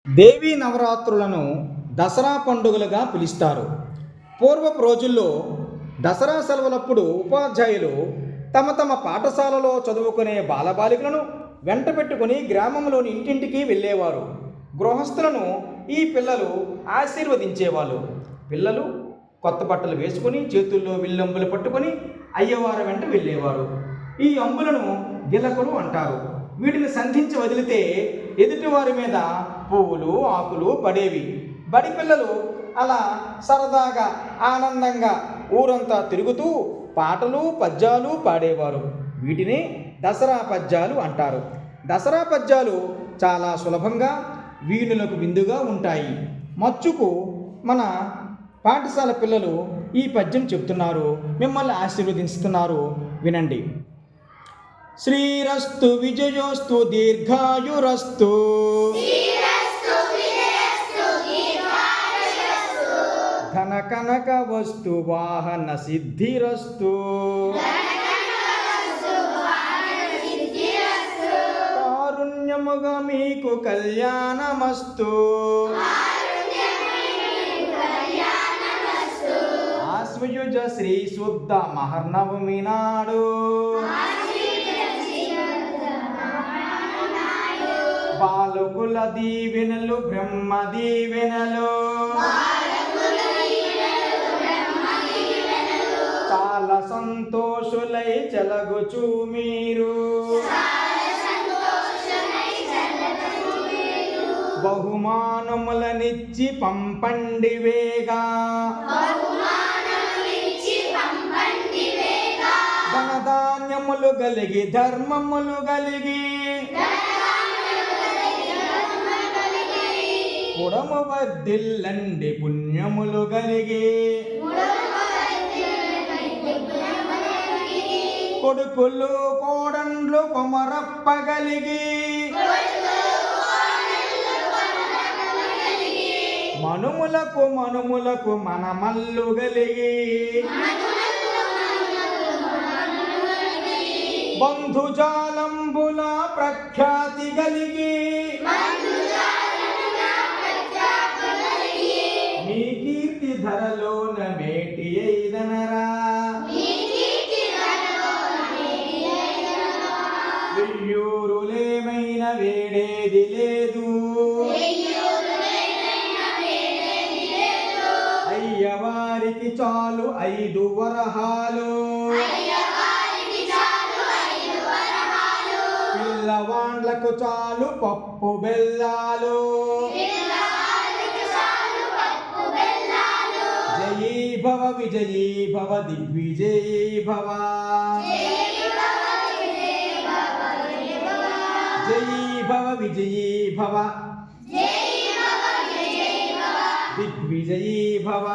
దేవీ నవరాత్రులను దసరా పండుగలుగా పిలుస్తారు. పూర్వపు రోజుల్లో దసరా సెలవులప్పుడు ఉపాధ్యాయులు తమ తమ పాఠశాలలో చదువుకునే బాలబాలికలను వెంట పెట్టుకుని గ్రామంలోని ఇంటింటికి వెళ్ళేవారు. గృహస్థులను ఈ పిల్లలు ఆశీర్వదించేవాళ్ళు. పిల్లలు కొత్త బట్టలు వేసుకుని చేతుల్లో విల్లంబులు పట్టుకొని అయ్యవారి వెంట వెళ్ళేవారు. ఈ అంబులను గిలకలు అంటారు. వీటిని సంధించి వదిలితే ఎదుటివారి మీద పువ్వులు ఆకులు పడేవి. బడి పిల్లలు అలా సరదాగా ఆనందంగా ఊరంతా తిరుగుతూ పాటలు పద్యాలు పాడేవారు. వీటిని దసరా పద్యాలు అంటారు. దసరా పద్యాలు చాలా సులభంగా వీణులకు విందుగా ఉంటాయి. మచ్చుకు మన పాఠశాల పిల్లలు ఈ పద్యం చెప్తున్నారు, మిమ్మల్ని ఆశీర్వదిస్తున్నారు, వినండి. శ్రీరస్తు విజయోస్తు దీర్ఘాయురస్తు ధన కనక వస్తు వాహన సిద్ధిరస్తు కారుణ్యముగా మీకు కళ్యాణమస్తు ఆశ్వయుజ శ్రీ శుద్ధ మహర్నవమి నాడు బాలకుల దీవెనలు బ్రహ్మ దీవెనలు చాలా సంతోషులై చెలగుచు మీరు బహుమానములనిచ్చి పంపండి వేగా ధనధాన్యములు కలిగి ధర్మములు కలిగి పుడము వర్ధిల్లండి పుణ్యములు కలిగి కొడుకులు కోడండ్లు కొమరప్పగలిగి మనుములకు మనుములకు మనమల్లు గలిగి బంధుజాలంబుల ప్రఖ్యాతి గలిగి మీ కీర్తి ధరలోన మేటి అయిదనరా వెయ్యూరులేమైన వేడేది లేదు అయ్యవారికి చాలు 5 వరహాలు పిల్లవాండ్లకు చాలు పప్పు బెల్లాలు జయీ భవ విజయీ భవ దిగ్విజయీ భవ జయీ భవ విజయీ భవ దిగ్విజయీ భవ